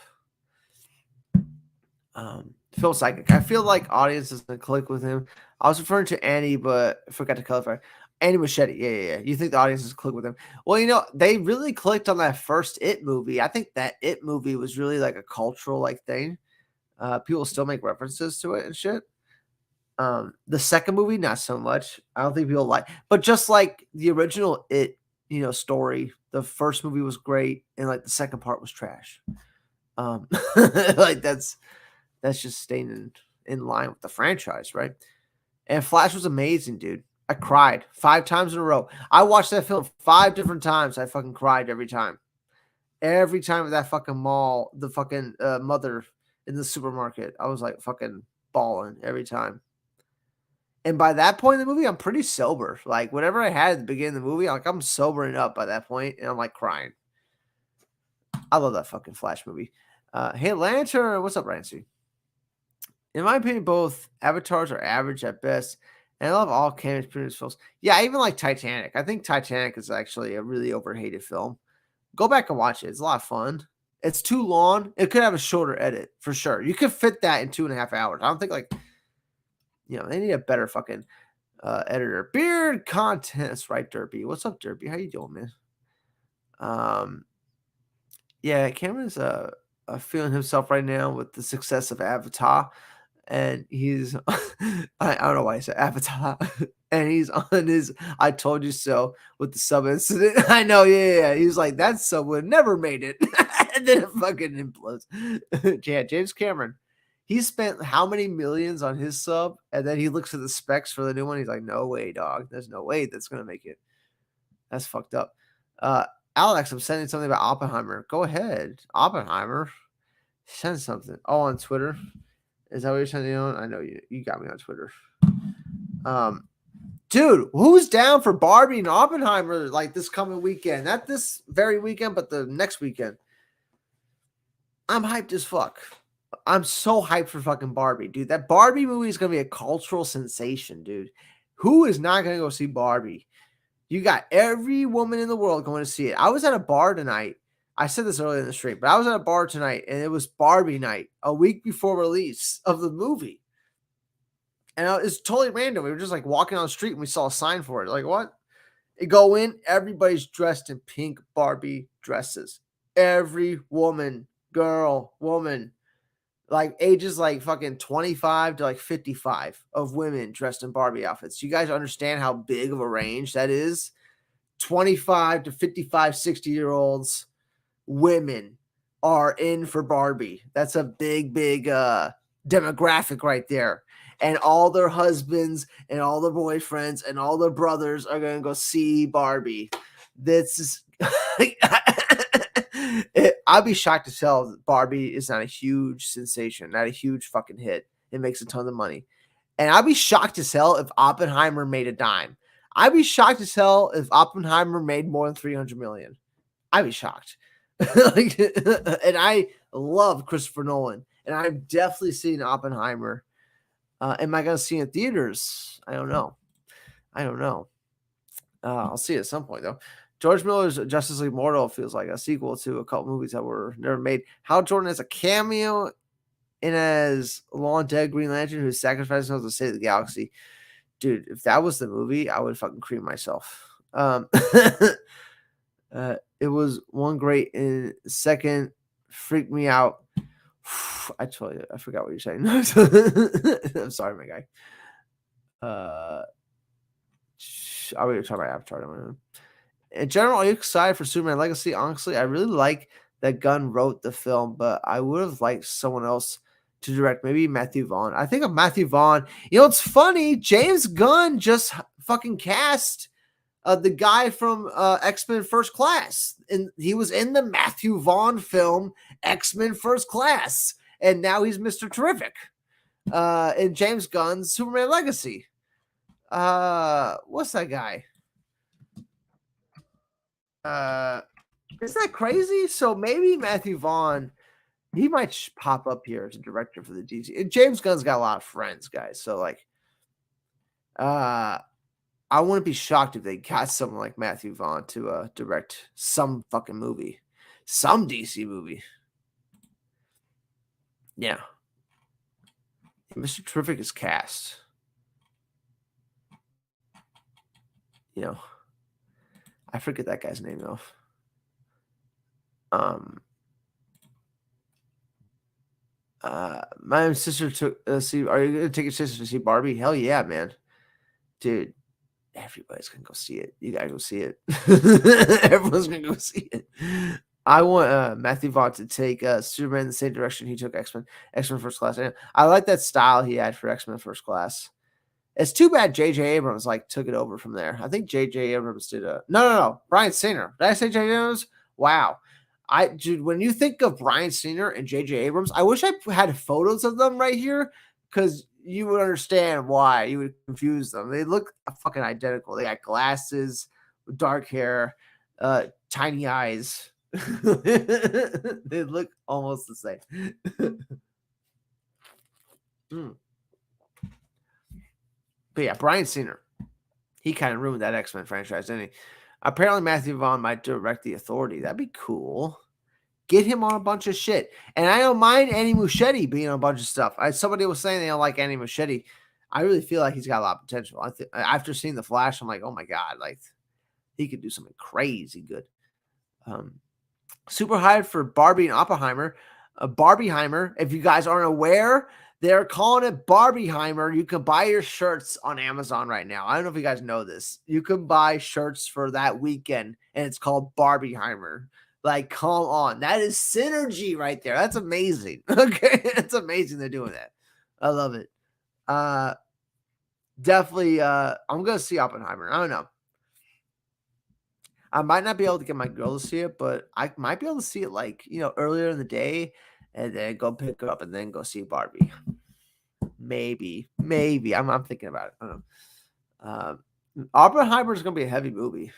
Phil Psychic. I feel like audiences can click with him. I was referring to Annie, but I forgot to clarify. Annie Machete. Yeah. You think the audiences click with him? Well, they really clicked on that first It movie. I think that It movie was really like a cultural thing. People still make references to it and shit. The second movie, not so much. I don't think people like, but just like the original It, story, the first movie was great, and like the second part was trash. Like that's just staying in line with the franchise, right? And Flash was amazing, dude. I cried 5 times in a row. I watched that film 5 different times. I fucking cried every time. Every time at that fucking mall, the fucking mother in the supermarket, I was like fucking bawling every time. And by that point in the movie, I'm pretty sober. Like whatever I had at the beginning of the movie, I'm sobering up by that point, and I'm like crying. I love that fucking Flash movie. Hey Lantern, what's up, Rancy? In my opinion, both avatars are average at best, and I love all Cameron's produced films. Yeah, I even like Titanic. I think Titanic is actually a really overhated film. Go back and watch it. It's a lot of fun. It's too long. It could have a shorter edit for sure. You could fit that in 2.5 hours. I don't think they need a better fucking editor. Beard contest, right, Derpy? What's up, Derpy? How you doing, man? Yeah, Cameron's feeling himself right now with the success of Avatar, and he's I don't know why I said Avatar, and he's on his "I told you so" with the sub incident. I know, yeah. He's like, that sub would never made it, and then it fucking implodes. Yeah, James Cameron. He spent how many millions on his sub, and then he looks at the specs for the new one. He's like, no way, dog. There's no way that's gonna make it. That's fucked up. Alex, I'm sending something about Oppenheimer. Go ahead. Oppenheimer. Send something. Oh, on Twitter. Is that what you're sending on? I know you got me on Twitter. Dude, who's down for Barbie and Oppenheimer like this coming weekend? Not this very weekend, but the next weekend. I'm hyped as fuck. I'm so hyped for fucking Barbie, dude. That Barbie movie is gonna be a cultural sensation, dude. Who is not gonna go see Barbie? You got every woman in the world going to see it. I was at a bar tonight. I said this earlier in the stream, but I was at a bar tonight, and it was Barbie night, a week before release of the movie. And it's totally random. We were just like walking on the street, and we saw a sign for it. Like, what? You go in, everybody's dressed in pink Barbie dresses. Every woman, girl, woman, like ages like fucking 25 to like 55 of women dressed in Barbie outfits. You guys understand how big of a range that is? 25 to 55, 60-year-olds women are in for Barbie. That's a big demographic right there. And all their husbands and all their boyfriends and all their brothers are going to go see Barbie. This is I'd be shocked to tell that Barbie is not a huge sensation, not a huge fucking hit. It makes a ton of money. And I'd be shocked to tell if Oppenheimer made a dime. I'd be shocked to tell if Oppenheimer made more than 300 million. I'd be shocked. And I love Christopher Nolan. And I'm definitely seeing Oppenheimer. Am I going to see it in theaters? I don't know. I'll see it at some point, though. George Miller's Justice League Mortal feels like a sequel to a couple movies that were never made. Hal Jordan has a cameo in as long dead Green Lantern who sacrificed himself to save the galaxy. Dude, if that was the movie, I would fucking cream myself. It was one great and second freaked me out. I told you, I forgot what you're saying. I'm sorry, my guy. I will talk about Avatar. In general, are you excited for Superman Legacy? Honestly, I really like that Gunn wrote the film, but I would have liked someone else to direct. Maybe Matthew Vaughn. I think of Matthew Vaughn. It's funny. James Gunn just fucking cast the guy from X-Men First Class, and he was in the Matthew Vaughn film X-Men First Class, and now he's Mr. Terrific in James Gunn's Superman Legacy. What's that guy? Isn't that crazy? So maybe Matthew Vaughn, he might pop up here as a director for the DC. And James Gunn's got a lot of friends, guys. So like, I wouldn't be shocked if they got someone like Matthew Vaughn to direct some fucking movie, some DC movie. Yeah, Mr. Terrific is cast. You know, I forget that guy's name though. My sister took see. Are you gonna take your sister to see Barbie? Hell yeah, man, dude. Everybody's gonna go see it. You gotta go see it. Everyone's gonna go see it. I want Matthew Vaughn to take Superman in the same direction he took X-Men First Class. I like that style he had for X-Men First Class. It's too bad J.J. Abrams like took it over from there. I think J.J. Abrams did a no. Bryan Singer. Did I say J.J. Abrams? Wow. Dude, when you think of Bryan Singer and J.J. Abrams, I wish I had photos of them right here because you would understand why you would confuse them. They look fucking identical. They got glasses, dark hair, tiny eyes. They look almost the same. But yeah, Bryan Singer, he kind of ruined that X-Men franchise, didn't he? Apparently, Matthew Vaughn might direct The Authority. That'd be cool. Get him on a bunch of shit. And I don't mind Andy Muschietti being on a bunch of stuff. Somebody was saying they don't like Andy Muschietti. I really feel like he's got a lot of potential. After seeing The Flash, I'm like, oh my God, like he could do something crazy good. Super hyped for Barbie and Oppenheimer. Barbieheimer, if you guys aren't aware, they're calling it Barbieheimer. You can buy your shirts on Amazon right now. I don't know if you guys know this. You can buy shirts for that weekend, and it's called Barbieheimer. Like, come on. That is synergy right there. That's amazing. Okay. It's amazing they're doing that. I love it. Definitely, I'm going to see Oppenheimer. I don't know. I might not be able to get my girl to see it, but I might be able to see it like, earlier in the day and then go pick her up and then go see Barbie. Maybe. I'm thinking about it. I don't know. Oppenheimer is going to be a heavy movie.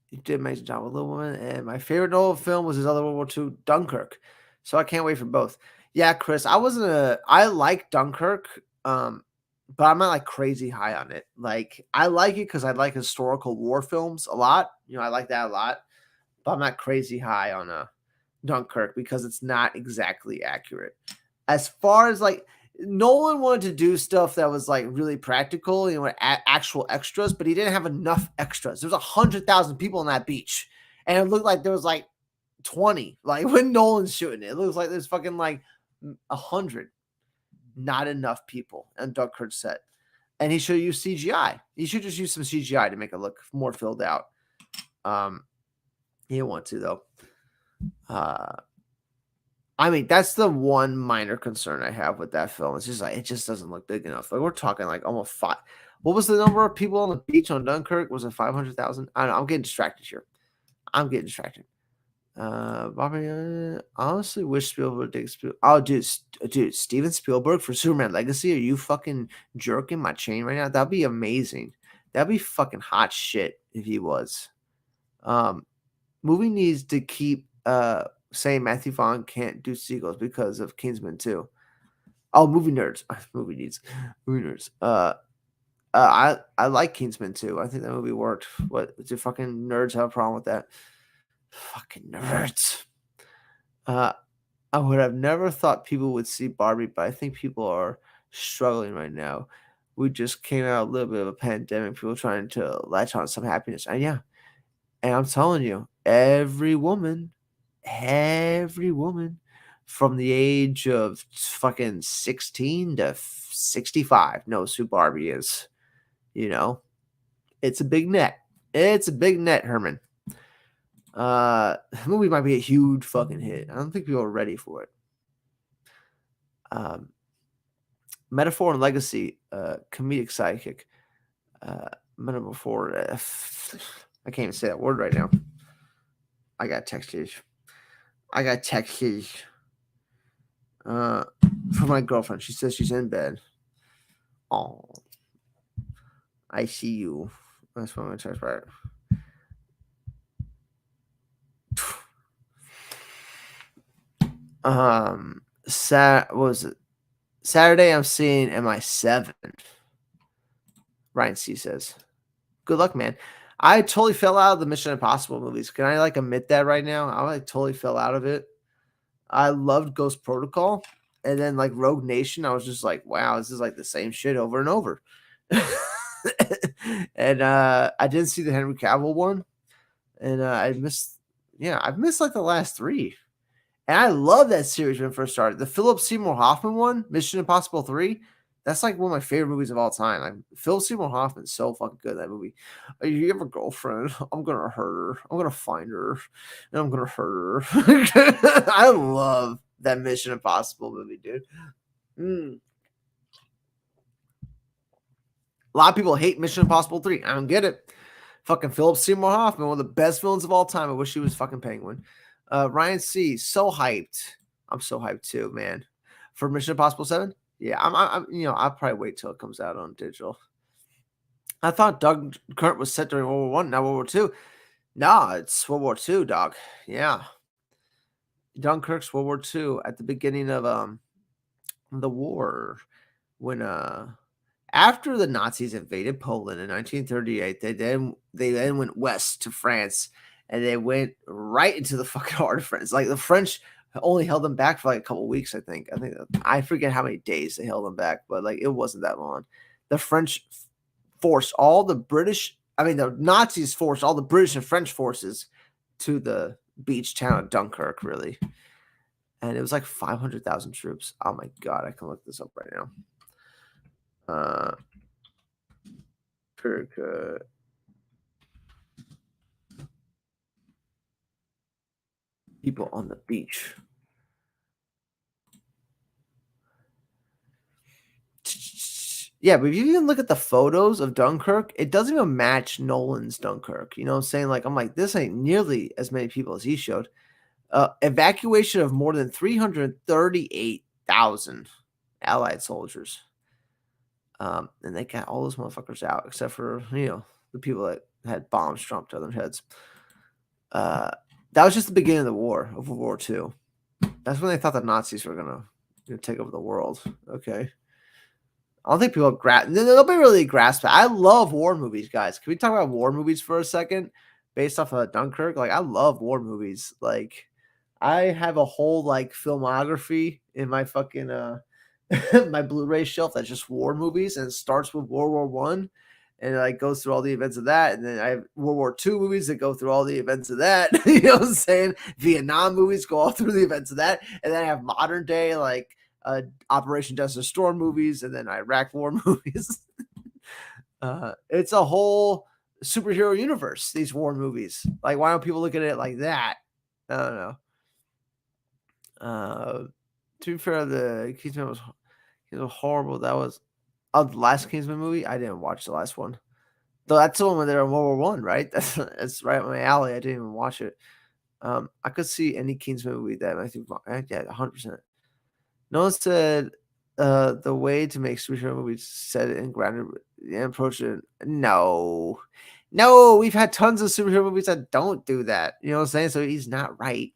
He did an amazing job with Little Woman, and my favorite Nolan film was his other World War II, Dunkirk. So I can't wait for both. Yeah, Chris, I like Dunkirk, but I'm not like crazy high on it. Like I like it because I like historical war films a lot. I like that a lot, but I'm not crazy high on Dunkirk because it's not exactly accurate. As far as like Nolan wanted to do stuff that was like really practical, actual extras, but he didn't have enough extras. There was 100,000 people on that beach, and it looked like there was like 20. Like when Nolan's shooting it looks like there's fucking like 100. Not enough people on Dunkirk's set, and he should use CGI. He should just use some CGI to make it look more filled out. He didn't want to though. I mean, that's the one minor concern I have with that film. It's just like it just doesn't look big enough. Like we're talking like almost 5. What was the number of people on the beach on Dunkirk? Was it 500,000? I don't know. I'm getting distracted here. Honestly, wish Spielberg did Spielberg. Oh, dude, Steven Spielberg for Superman Legacy. Are you fucking jerking my chain right now? That'd be amazing. That'd be fucking hot shit if he was. Movie needs to keep saying Matthew Vaughn can't do sequels because of Kingsman 2. Oh, movie nerds. Movie nerds. I like Kingsman 2. I think that movie worked. What do fucking nerds have a problem with that? Fucking nerds. I would have never thought people would see Barbie, but I think people are struggling right now. We just came out a little bit of a pandemic, people trying to latch on some happiness. And yeah, and I'm telling you, every woman from the age of fucking 16 to 65 knows who Barbie is. It's a big net. It's a big net, Herman. The movie might be a huge fucking hit. I don't think people are ready for it. Metaphor and Legacy, comedic sidekick. Metaphor. I can't even say that word right now. I got texted. From my girlfriend. She says she's in bed. Oh, I see you. That's what I'm gonna text right. What was it? Saturday, I'm seeing MI7. Ryan C says, "Good luck, man." I totally fell out of the Mission Impossible movies. Can I like admit that right now? I like totally fell out of it. I loved Ghost Protocol, and then like Rogue Nation. I was just like, wow, this is like the same shit over and over. And I didn't see the Henry Cavill one, and I've missed like the last three. And I love that series when it first started. The Philip Seymour Hoffman one, Mission Impossible 3, that's like one of my favorite movies of all time. Like Philip Seymour Hoffman's so fucking good, that movie. You have a girlfriend, I'm gonna hurt her. I'm gonna find her, and I'm gonna hurt her. I love that Mission Impossible movie, dude. A lot of people hate Mission Impossible 3. I don't get it. Fucking Philip Seymour Hoffman, one of the best villains of all time. I wish he was fucking Penguin. Ryan C, so hyped. I'm so hyped too, man. For Mission Impossible 7? Yeah, I'm I'll probably wait till it comes out on digital. I thought Dunkirk was set during World War One, not World War Two. Nah, it's World War Two, dog. Yeah. Dunkirk's World War Two at the beginning of the war when after the Nazis invaded Poland in 1938, they then went west to France, and they went right into the fucking heart of France. Like the French only held them back for like a couple weeks, I think. I forget how many days they held them back, but like it wasn't that long. The French forced all the British, the Nazis forced all the British and French forces to the beach town of Dunkirk, really. And it was like 500,000 troops. Oh my God, I can look this up right now. People on the beach. Yeah, but if you even look at the photos of Dunkirk, it doesn't even match Nolan's Dunkirk. You know what I'm saying? Like, I'm like, this ain't nearly as many people as he showed. Evacuation of more than 338,000 Allied soldiers. And they got all those motherfuckers out, except for, the people that had bombs dropped on their heads. That was just the beginning of the war, of World War II. That's when they thought the Nazis were going to take over the world. Okay. I don't think people nobody really grasp it. I love war movies, guys. Can we talk about war movies for a second? Based off of Dunkirk? Like, I love war movies. Like, I have a whole, like, filmography in my fucking, my Blu-ray shelf that's just war movies, and it starts with World War One, and it like goes through all the events of that, and then I have World War II movies that go through all the events of that. You know what I'm saying? Vietnam movies go all through the events of that, and then I have modern day like Operation Desert Storm movies, and then Iraq War movies. It's a whole superhero universe. These war movies, like, why don't people look at it like that? I don't know. To be fair, the Kingsman was horrible. That was the last Kingsman movie. I didn't watch the last one. Though that's the one where they're in World War One, right? That's right up my alley. I didn't even watch it. I could see any Kingsman movie that I think, yeah, 100%. No one said the way to make superhero movies set it in grounded and approach it. No, we've had tons of superhero movies that don't do that. You know what I'm saying? So he's not right.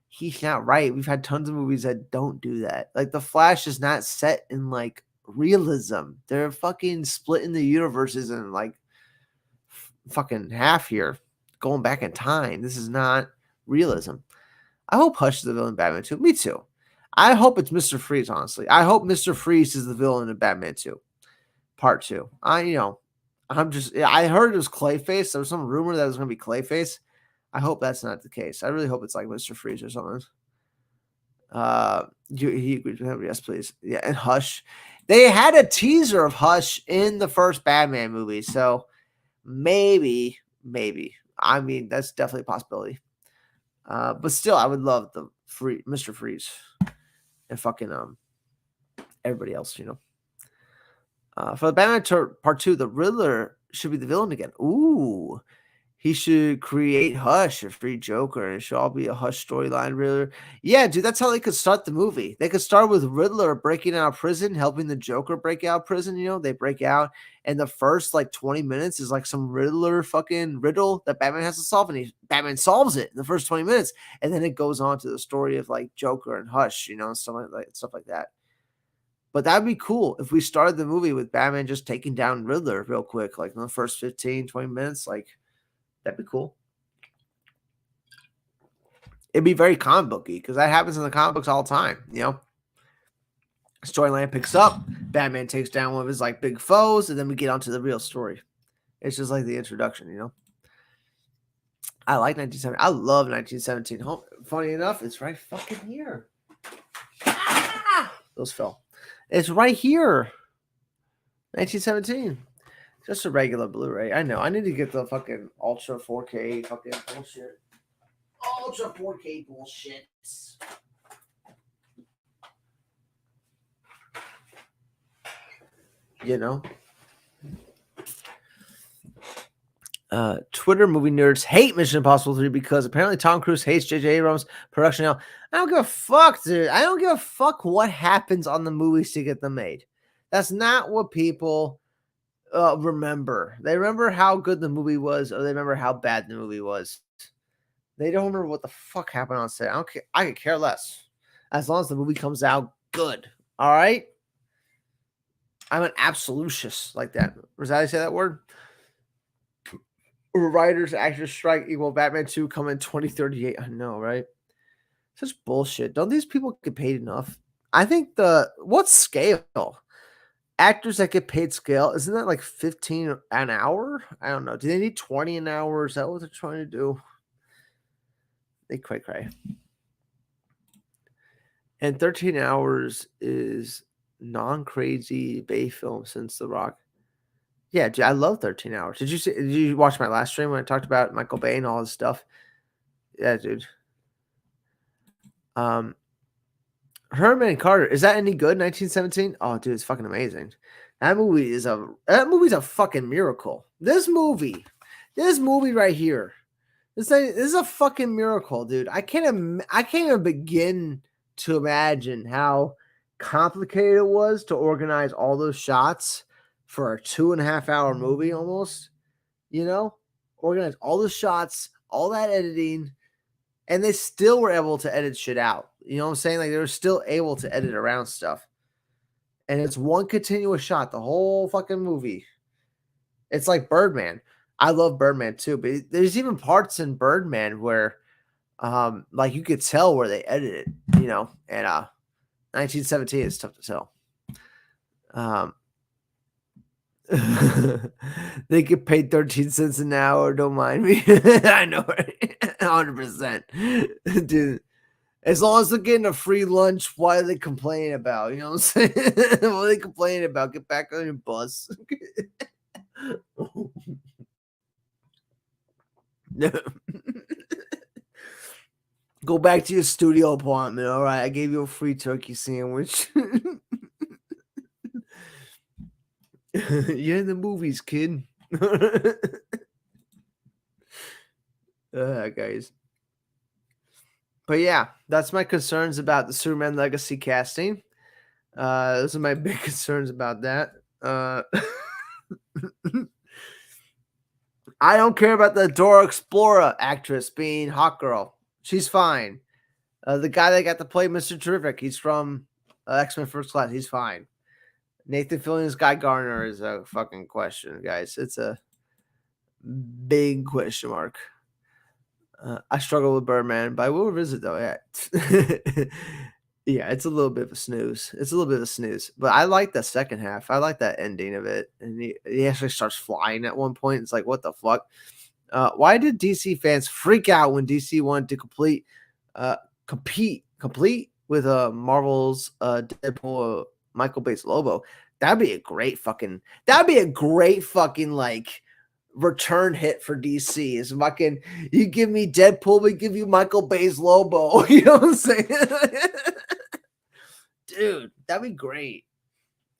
He's not right. We've had tons of movies that don't do that. Like The Flash is not set in like realism. They're fucking splitting the universes in like fucking half here, going back in time. This is not realism. I hope Hush is the villain in Batman 2. Me too. I hope it's Mr. Freeze, honestly. I hope Mr. Freeze is the villain in Batman 2. Part 2. I heard it was Clayface. There was some rumor that it was going to be Clayface. I hope that's not the case. I really hope it's like Mr. Freeze or something. He agrees with him. Yes, please. Yeah, and Hush. They had a teaser of Hush in the first Batman movie, so maybe. I mean, that's definitely a possibility. But still, I would love the Mr. Freeze and fucking everybody else, you know. For the Batman Part 2, the Riddler should be the villain again. Ooh. He should create Hush or free Joker, and it should all be a Hush storyline. Riddler, yeah, dude, that's how they could start the movie. They could start with Riddler breaking out of prison, helping the Joker break out of prison. You know, they break out, and the first like 20 minutes is like some Riddler fucking riddle that Batman has to solve, and Batman solves it in the first 20 minutes, and then it goes on to the story of like Joker and Hush, you know, stuff like that. But that'd be cool if we started the movie with Batman just taking down Riddler real quick, like in the first 15, 20 minutes, like. That'd be cool. It'd be very comic booky because that happens in the comic books all the time, you know. Storyline picks up, Batman takes down one of his like big foes, and then we get onto the real story. It's just like the introduction, you know. I like 1917. I love 1917. Funny enough, it's right fucking here. Those fell. It's right here. 1917. Just a regular Blu-ray. I know. I need to get the fucking Ultra 4K fucking bullshit. Ultra 4K bullshit. You know? Twitter movie nerds hate Mission Impossible 3 because apparently Tom Cruise hates J.J. Abrams' production now. I don't give a fuck, dude. I don't give a fuck what happens on the movies to get them made. That's not what people... remember. They remember how good the movie was, or they remember how bad the movie was. They don't remember what the fuck happened on set. I don't care. I could care less. As long as the movie comes out good. All right? I'm an absolutist like that. Was that how you say that word? Writers, actors strike equal Batman 2 come in 2038. I know, right? Such bullshit. Don't these people get paid enough? I think what scale? Actors that get paid scale, isn't that like 15 an hour? I don't know. Do they need 20 an hour? Is that what they're trying to do? They cray. And 13 hours is non-crazy Bay film since The Rock. Yeah, dude, I love 13 hours. Did you watch my last stream when I talked about Michael Bay and all this stuff? Yeah, dude. Herman Carter, is that any good? 1917? Oh, dude, it's fucking amazing. That movie's a fucking miracle. This movie right here. This is a fucking miracle, dude. I can't even begin to imagine how complicated it was to organize all those shots for a 2.5 hour movie almost. You know? Organize all the shots, all that editing, and they still were able to edit shit out. You know what I'm saying? Like, they were still able to edit around stuff. And it's one continuous shot, the whole fucking movie. It's like Birdman. I love Birdman too, but there's even parts in Birdman where, like, you could tell where they edited it, you know? And 1917 is tough to tell. They get paid 13 cents an hour. Don't mind me. I know, right? 100%. Dude. As long as they're getting a free lunch, why are they complaining about? You know what I'm saying? What are they complaining about? Get back on your bus. Go back to your studio apartment. All right, I gave you a free turkey sandwich. You're in the movies, kid. Guys. But yeah, that's my concerns about the Superman Legacy casting. Those are my big concerns about that. I don't care about the Dora Explorer actress being Hawkgirl. She's fine. The guy that got to play Mr. Terrific, he's from X-Men First Class. He's fine. Nathan Fillion's Guy Gardner is a fucking question, guys. It's a big question mark. I struggle with Birdman, but I will revisit though. Yeah. Yeah, it's a little bit of a snooze. But I like the second half. I like that ending of it. And he actually starts flying at one point. It's like, what the fuck? Why did DC fans freak out when DC wanted to compete with Marvel's Deadpool, Michael Bay's Lobo? That'd be a great fucking like return hit for DC. Is fucking, you give me Deadpool, we give you Michael Bay's Lobo. You know what I'm saying? Dude, that'd be great.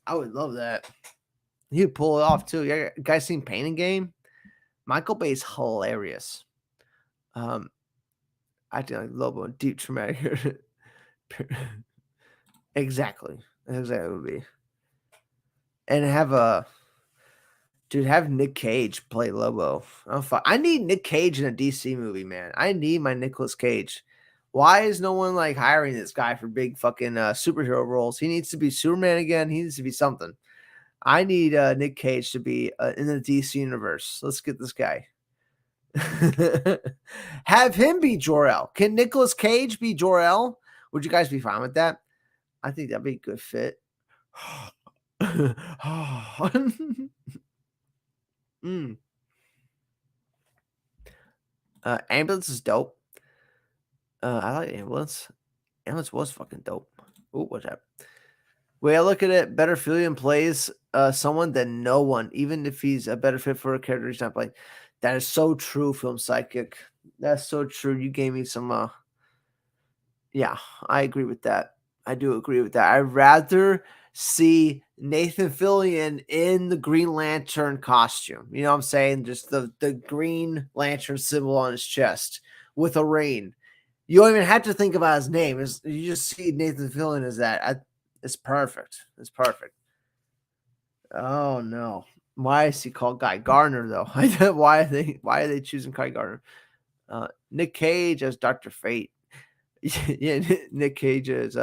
I would love that. He'd pull it off too. Yeah, guys seen Pain and Game? Michael Bay's hilarious. Um, I do like Lobo and Deep Traumatic. Exactly. That's exactly what it would be. And have Nick Cage play Lobo. I need Nick Cage in a DC movie, man. I need my Nicolas Cage. Why is no one like hiring this guy for big fucking superhero roles? He needs to be Superman again. He needs to be something. I need Nick Cage to be in the DC universe. Let's get this guy. Have him be Jor-El. Can Nicolas Cage be Jor-El? Would you guys be fine with that? I think that'd be a good fit. mm. Ambulance is dope. I like Ambulance. Ambulance was fucking dope. Ooh, what's that? Way I look at it, better Fillion plays someone than no one, even if he's a better fit for a character he's not playing. That is so true, Film Psychic. That's so true. You gave me some yeah, I agree with that. I do agree with that. I'd rather see Nathan Fillion in the Green Lantern costume. You know what I'm saying? Just the Green Lantern symbol on his chest with a rain. You don't even have to think about his name. You just see Nathan Fillion as that. It's perfect. It's perfect. Oh no. Why is he called Guy Gardner though? why are they choosing Guy Gardner? Nick Cage as Dr. Fate. Yeah, Nick Cage is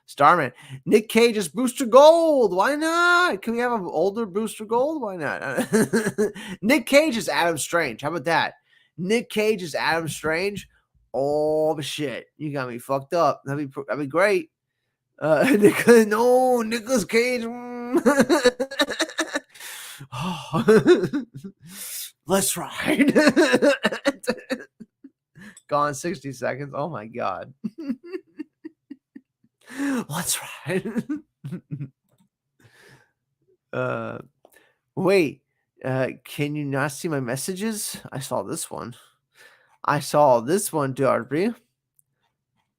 Starman. Nick Cage is Booster Gold. Why not? Can we have an older Booster Gold? Why not? Nick Cage is Adam Strange. How about that? Nick Cage is Adam Strange. Oh shit, you got me fucked up. That'd be great. Nicolas Cage. Oh. Let's ride. Gone 60 seconds. Oh my god. Let's ride. Wait. Can you not see my messages? I saw this one. Darby.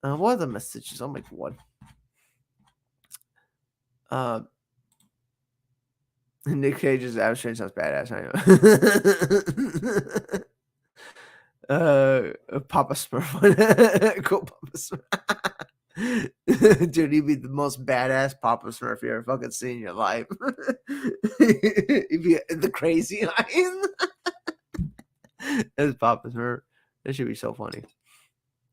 What are the messages? Oh my god. Nick Cage's Adam Strange sounds badass. I know. Papa Smurf. Cool Papa Smurf. Dude, he'd be the most badass Papa Smurf you ever fucking seen in your life. He'd be the crazy lion. That's Papa Smurf. That should be so funny.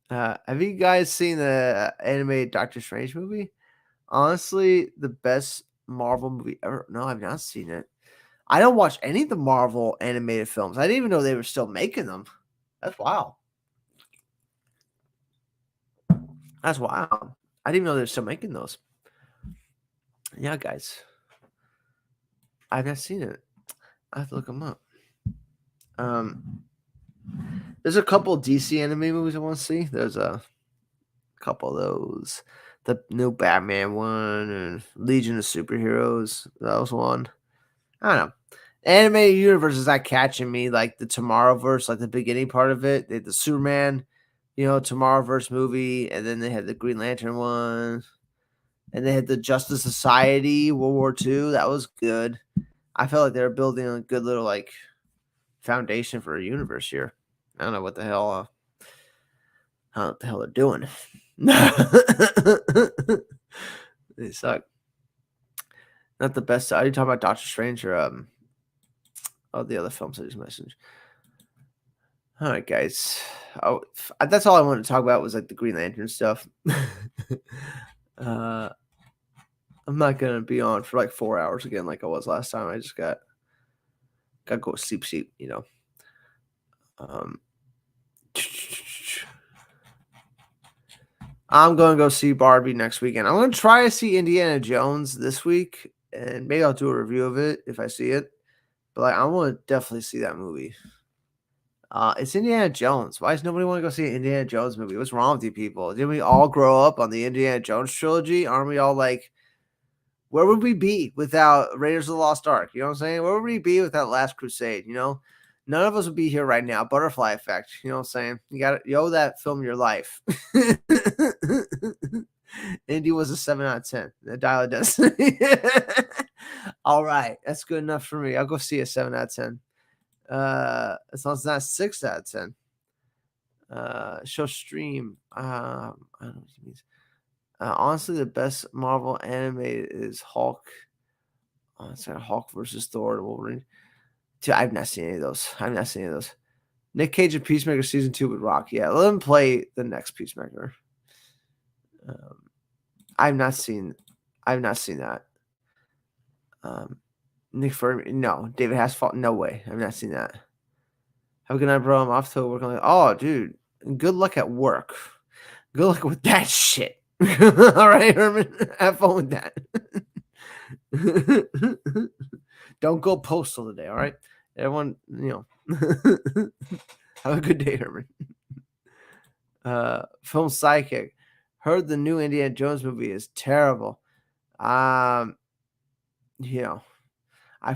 Have you guys seen the animated Doctor Strange movie? Honestly, the best Marvel movie ever. No, I've not seen it. I don't watch any of the Marvel animated films. I didn't even know they were still making them. That's wild. That's wild. I didn't even know they're still making those. Yeah, guys. I've not seen it. I have to look them up. There's a couple of DC anime movies I want to see. There's a couple of those. The new Batman one and Legion of Superheroes. That was one. I don't know. Animated universe is not catching me like the Tomorrowverse, like the beginning part of it. They had the Superman, Tomorrowverse movie, and then they had the Green Lantern one, and they had the Justice Society, World War II. That was good. I felt like they were building a good little like foundation for a universe here. I don't know what the hell. I don't know what the hell they're doing. They suck. Not the best. Are you talking about Doctor Strange or the other films I just mentioned? All right, guys. That's all I wanted to talk about was like the Green Lantern stuff. I'm not gonna be on for like 4 hours again, like I was last time. I just got to go sleep. I'm gonna go see Barbie next weekend. I'm gonna try to see Indiana Jones this week, and maybe I'll do a review of it if I see it. But like, I want to definitely see that movie. It's Indiana Jones. Why does nobody want to go see an Indiana Jones movie? What's wrong with you people? Didn't we all grow up on the Indiana Jones trilogy? Aren't we all like, where would we be without Raiders of the Lost Ark? You know what I'm saying? Where would we be without Last Crusade? None of us would be here right now. Butterfly Effect. You know what I'm saying? You owe that film your life. Indy was a 7 out of 10. The Dial of Destiny. All right, that's good enough for me. I'll go see a 7 out of 10. As long as it's not 6 out of 10. Show stream. I don't know what it means. Honestly, the best Marvel animated is Hulk. Oh, it's got Hulk versus Thor and Wolverine. Dude, I've not seen any of those. I've not seen any of those. Nick Cage and Peacemaker season 2 with Rock. Yeah, let him play the next Peacemaker. I've not seen that. Nick Fury, no. David Hasselhoff, no way. I've not seen that. Have a good night, bro. I'm off to work. Oh, dude, good luck at work. Good luck with that shit. All right, Herman, have fun with that. Don't go postal today, all right? Everyone, have a good day, Herman. Film Psychic. Heard the new Indiana Jones movie is terrible. I've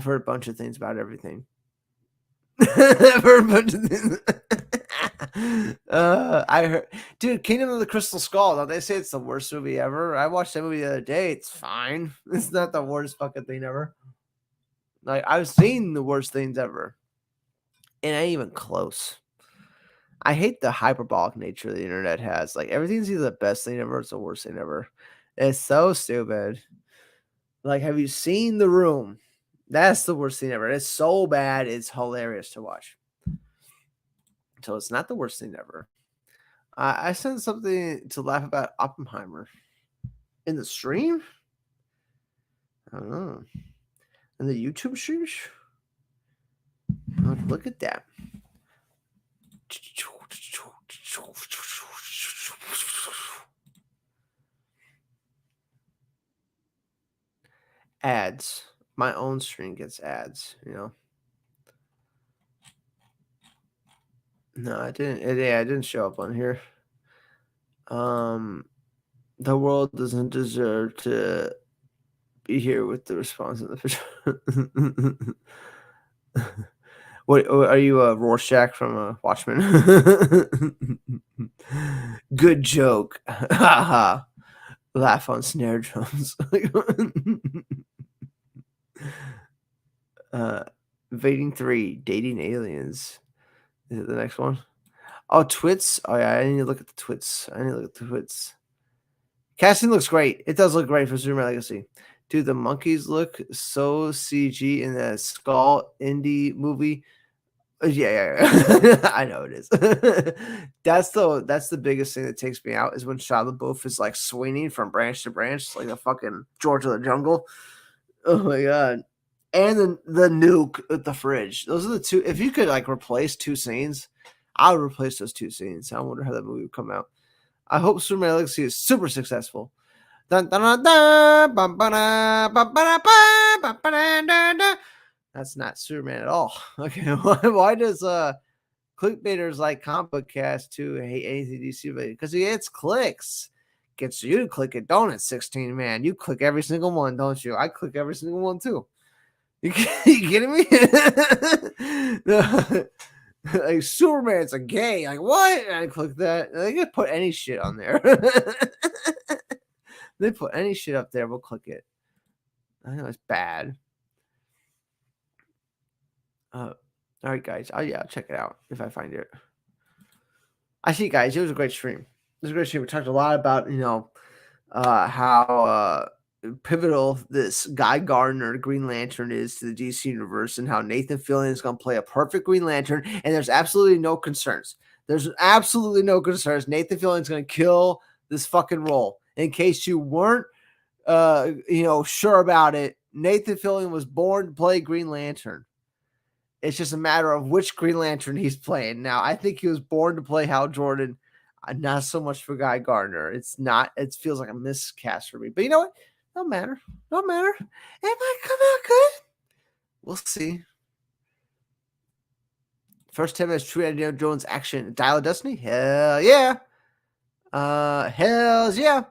heard a bunch of things about everything. I've heard a bunch of things. I heard, dude, Kingdom of the Crystal Skull. Don't they say it's the worst movie ever? I watched that movie the other day. It's fine. It's not the worst fucking thing ever. Like, I've seen the worst things ever. And ain't even close. I hate the hyperbolic nature the internet has. Like, everything's either the best thing ever or it's the worst thing ever. It's so stupid. Like, have you seen The Room? That's the worst thing ever. It's so bad, it's hilarious to watch. So it's not the worst thing ever. I sent something to laugh about Oppenheimer in the stream. I don't know. In the YouTube streams. Oh, look at that. Ads. My own stream gets ads, No, I didn't. I didn't show up on here. The world doesn't deserve to be here with the response in the picture. What are you, a Rorschach from Watchmen? Good joke. Haha. Laugh on snare drums. Invading 3, dating aliens. Is it the next one? Oh, Twits. Oh yeah, I need to look at the Twits. Casting looks great. It does look great for Superman Legacy. Dude, the monkeys look so CG in the Skull indie movie. Yeah. I know it is. That's the biggest thing that takes me out is when Shia LaBeouf is like swinging from branch to branch like a fucking George of the Jungle. Oh my god. And the nuke at the fridge. Those are the two. If you could like replace two scenes, I would replace those two scenes. I wonder how that movie would come out. I hope Superman Legacy is super successful. That's not Superman at all. Okay, why does clickbaiters like Comic Book Cast to hate anything DC related? Because he gets clicks. Gets you to click it, don't it, 16 man? You click every single one, don't you? I click every single one too. You kidding me? Like Superman's a gay. Like what? And I click that. They could put any shit on there. They put any shit up there, we'll click it. I know it's bad. All right, guys. Oh yeah, I'll check it out if I find it. I see, guys. It was a great stream. We talked a lot about how pivotal this Guy Gardner Green Lantern is to the DC universe, and how Nathan Fillion is going to play a perfect Green Lantern, and there's absolutely no concerns. Nathan Fillion is going to kill this fucking role. In case you weren't, sure about it, Nathan Fillion was born to play Green Lantern. It's just a matter of which Green Lantern he's playing. Now, I think he was born to play Hal Jordan, not so much for Guy Gardner. It feels like a miscast for me. But you know what? No matter. It might come out good. We'll see. First 10 minutes, true Indiana Jones action. Dial of Destiny? Hell yeah. Hells yeah.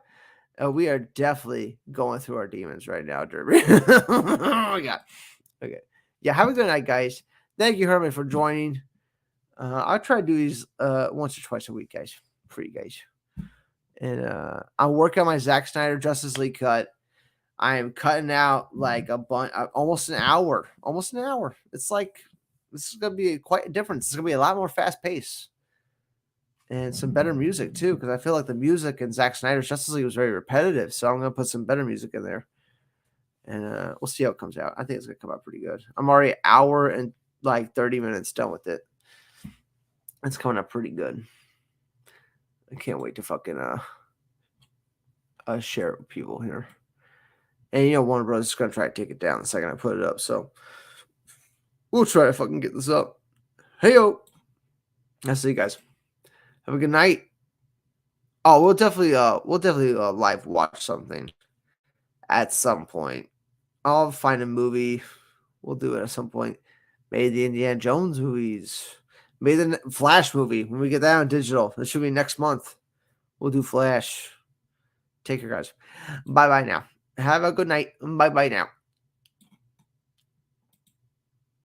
We are definitely going through our demons right now, Derby. Oh my god. Okay. Yeah, have a good night, guys. Thank you, Herman, for joining. I'll try to do these once or twice a week, guys, for you guys. And I'll work on my Zack Snyder Justice League cut. I am cutting out like a bunch, almost an hour, almost an hour. It's like this is gonna be quite a difference. It's gonna be a lot more fast paced and some better music too, because I feel like the music in Zack Snyder's Justice League was very repetitive. So I'm gonna put some better music in there, and we'll see how it comes out. I think it's gonna come out pretty good. I'm already an hour and like 30 minutes done with it. It's coming up pretty good. I can't wait to fucking share it with people here. And you know, Warner Bros. Is gonna try to take it down the second I put it up. So we'll try to fucking get this up. Hey yo, I'll see you guys. Have a good night. Oh, we'll definitely live watch something at some point. I'll find a movie. We'll do it at some point. Maybe the Indiana Jones movies. Maybe the Flash movie when we get that on digital. That should be next month. We'll do Flash. Take care, guys. Bye bye now. Have a good night. Bye bye now.